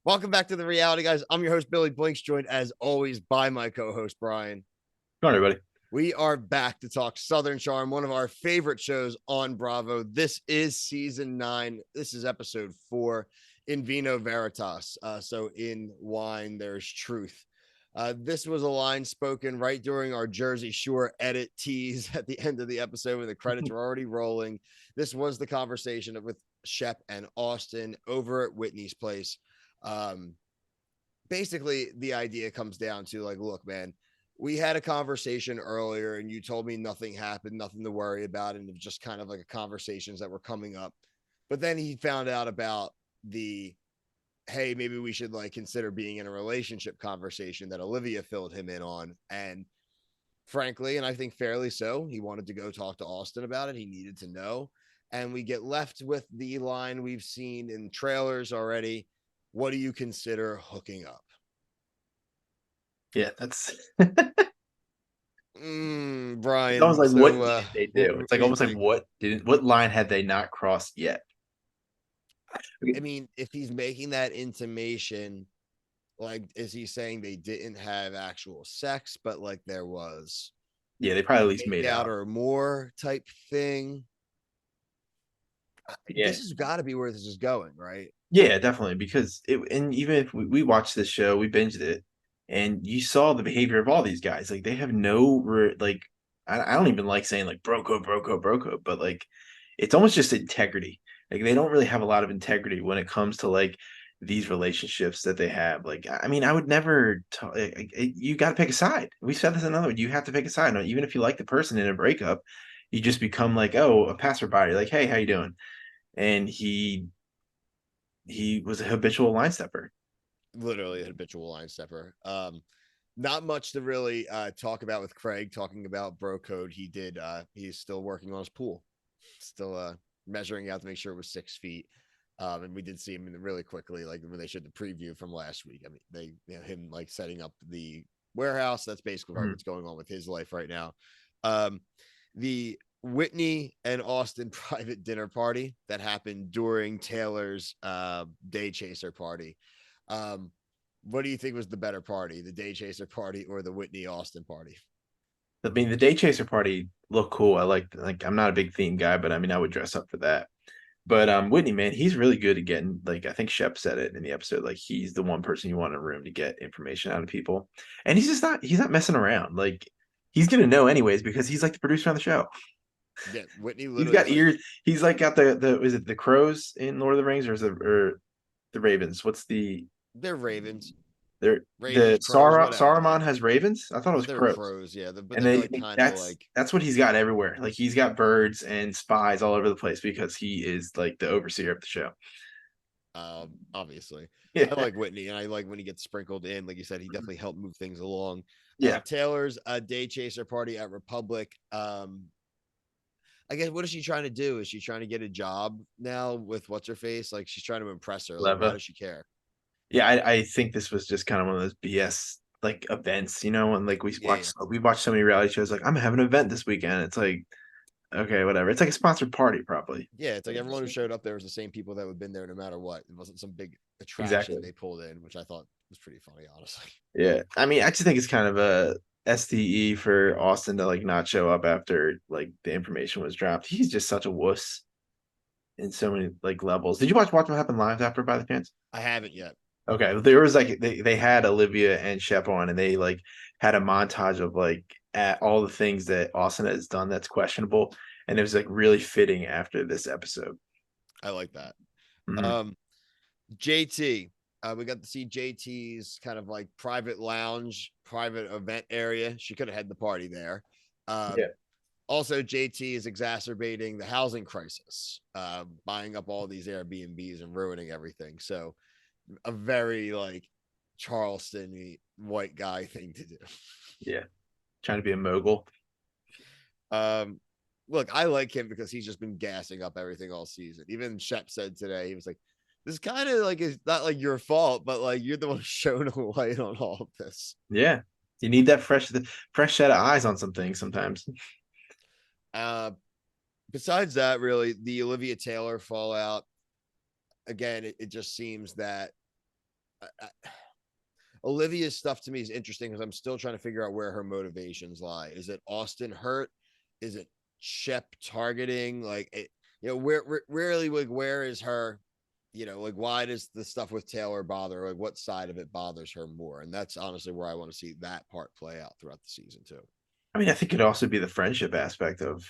Welcome back to the reality, guys. I'm your host, Billy Blinks, joined as always by my co-host, Brian. Come on, everybody. We are back to talk Southern Charm, one of our favorite shows on Bravo. This is season 9. This is episode 4, In Vino Veritas. So in wine, there's truth. This was a line spoken right during our Jersey Shore edit tease at the end of the episode when the credits were already rolling. This was the conversation with Shep and Austen over at Whitney's place. Um, Basically, the idea comes down to like, look, man, we had a conversation earlier and you told me nothing happened, nothing to worry about, and it was just kind of like conversations that were coming up. But then he found out about the hey, maybe we should like consider being in a relationship conversation that Olivia filled him in on. And frankly, and I think fairly so, he wanted to go talk to Austen about it. He needed to know. And we get left with the line we've seen in trailers already. What do you consider hooking up? Yeah, that's it's almost Brian. like what So, did they do? It's like what do you almost like think? what line had they not crossed yet? I mean, if he's making that intimation, like, is he saying they didn't have actual sex, but like there was Yeah, they probably at least made makeout out. or more type thing? Yeah, This has got to be where this is going, right? yeah, definitely. Because it, and even if we watched this show, we binged it, and you saw the behavior of all these guys. Like they have no like, I don't even like saying like bro code, bro code, bro code, but like, it's almost just integrity. Like they don't really have a lot of integrity when it comes to like these relationships that they have. Like, I mean, I would never. You got to pick a side. We said this another one. You have to pick a side. Even if you like the person in a breakup, you just become like, oh, a passerby. You're like, hey, how you doing? And he was a habitual line stepper. Literally a habitual line stepper. Not much to really talk about with Craig talking about bro code. He's still working on his pool, still measuring out to make sure it was 6 feet. And we did see him really quickly, like when they showed the preview from last week. I mean, him like setting up the warehouse. That's basically Mhm. what's going on with his life right now. Um, the Whitney and Austin private dinner party that happened during Taylor's day chaser party. Um, what do you think was the better party, the day chaser party or the Whitney Austin party? I mean, the day chaser party looked cool. I like I'm not a big theme guy, but I mean, I would dress up for that. But Whitney, man, he's really good at getting like I think Shep said it in the episode. Like he's the one person you want in a room to get information out of people, and he's not messing around. Like he's gonna know anyways because he's like the producer on the show. Yeah, Whitney He's literally got is like ears. He's like got the is it the crows in Lord of the Rings or is it or the ravens? What's they're ravens, the crows, whatever. Saruman has ravens? I thought it was They're crows. crows, yeah. But And they're they like kind of that's like that's what he's got everywhere. Like he's got birds and spies all over the place because he is like the overseer of the show. obviously. I Yeah. like Whitney, and I like when he gets sprinkled in. Like you said, he definitely helped move things along. Yeah. Taylor's day chaser party at Republic. I guess what is she trying to do? Is she trying to get a job now with what's her face? Like she's trying to impress her. Like why Leva. does she care? Yeah, I think this was just kind of one of those BS like events, and like Yeah, yeah. we watch so many reality shows like I'm having an event this weekend. It's like, okay, whatever. It's like a sponsored party, probably. Yeah, it's like everyone who showed up there was the same people that would have been there no matter what. It wasn't some big attraction Exactly. they pulled in, which I thought was pretty funny, honestly. Yeah. I mean, I just think it's kind of a STE for Austin to like not show up after like the information was dropped. He's just such a wuss in so many like levels. Did you watch what happened live after by the chance? I haven't yet. Okay, there was like they had Olivia and Shep on, and they like had a montage of like at all the things that Austin has done that's questionable, and it was like really fitting after this episode. I like that. Hmm. Um, JT, we got to see JT's kind of like private lounge, private event area. She could have had the party there. Yeah, Also, JT is exacerbating the housing crisis, buying up all these Airbnbs and ruining everything. So, a very like Charleston white guy thing to do. yeah, trying to be a mogul. Um, Look, I like him because he's just been gassing up everything all season. Even Shep said today, he was like, this kind of like is not like your fault, but like you're the one showing a light on all of this. Yeah, you need that fresh set of eyes on some things sometimes. Uh, Besides that, really, the Olivia Taylor fallout, again, it just seems that Olivia's stuff to me is interesting because I'm still trying to figure out where her motivations lie. Is it Austen hurt? Is it Shep targeting? Like, where really, like, where is her? Like, why does the stuff with Taylor bother her? Like, what side of it bothers her more? And that's honestly where I want to see that part play out throughout the season too. I mean, I think it'd also be the friendship aspect of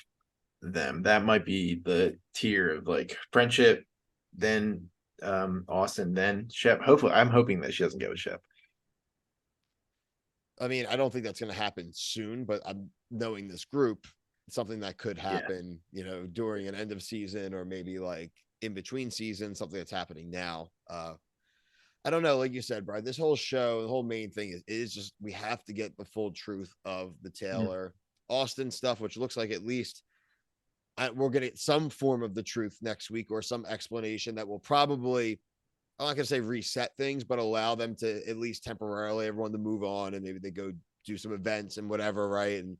them. That might be the tier of like friendship, then Austin, then Shep. Hopefully, I'm hoping that she doesn't get with Shep. I mean, I don't think that's going to happen soon, but I'm knowing this group, something that could Yeah. happen, during an end of season or maybe like in between seasons, something that's happening now. I don't know. Like you said, Brian, this whole show, the whole main thing is just we have to get the full truth of the Mhm. Taylor Austin stuff, which looks like at least we're getting some form of the truth next week or some explanation that will probably, I'm not going to say reset things, but allow them to at least temporarily everyone to move on and maybe they go do some events and whatever, right? And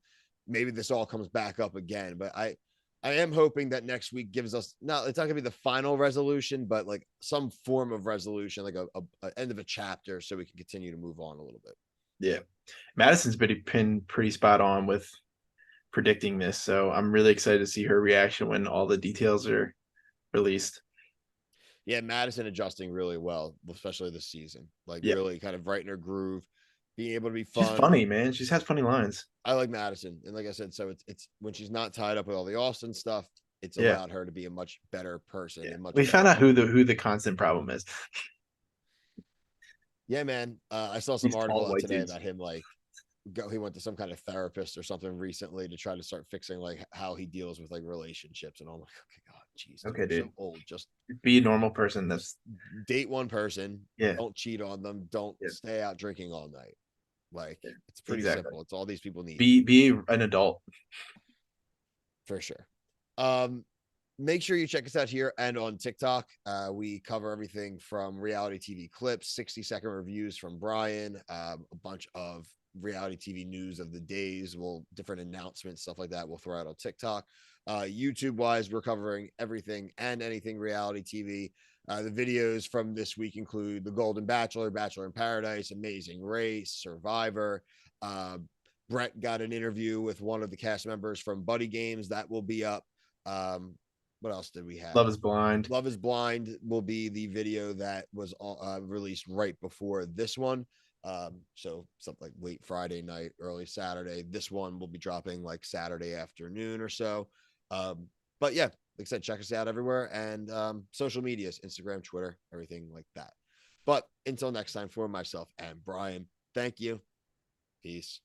maybe this all comes back up again. But I am hoping that next week gives us, not, it's not gonna be the final resolution, but like some form of resolution, like a end of a chapter, so we can continue to move on a little bit. Yeah. Madison's been pretty spot on with predicting this, so I'm really excited to see her reaction when all the details are released. Yeah, Madison adjusting really well, especially this season. Like Yeah. really kind of right in her groove, being able to be She's fun. funny, man. She's has funny lines. I like Madison, and like I said, so it's when she's not tied up with all the Austin stuff, it's Yeah. allowed her to be a much better person Yeah. and much We better found out who character. the constant problem is. Yeah, man. I saw some These article tall out white today dudes. about him like he went to some kind of therapist or something recently to try to start fixing like how he deals with like relationships, and I'm like, okay, God, jeez, dude, Okay, you're dude. so old. Just Be a normal person. just That's date one person, yeah. don't cheat on them, don't Yeah. stay out drinking all night. Like, Yeah. it's pretty Exactly. simple. It's all these people need Be an adult. for sure. Um, Make sure you check us out here and on TikTok. We cover everything from reality TV clips, 60-second reviews from Brian, a bunch of reality TV news of the days, different announcements, stuff like that. We'll throw out on TikTok. YouTube wise, we're covering everything and anything reality TV. The videos from this week include The Golden Bachelor, Bachelor in Paradise, Amazing Race, Survivor. Uh, Brett got an interview with one of the cast members from Buddy Games that will be up. Um, what else did we Love have? is blind. Love is Blind will be the video that was released right before this one. So something like late Friday night, early Saturday. This one will be dropping like Saturday afternoon or so. But yeah, like I said, check us out everywhere and social medias, Instagram, Twitter, everything like that. But until next time, for myself and Brian, thank you. Peace.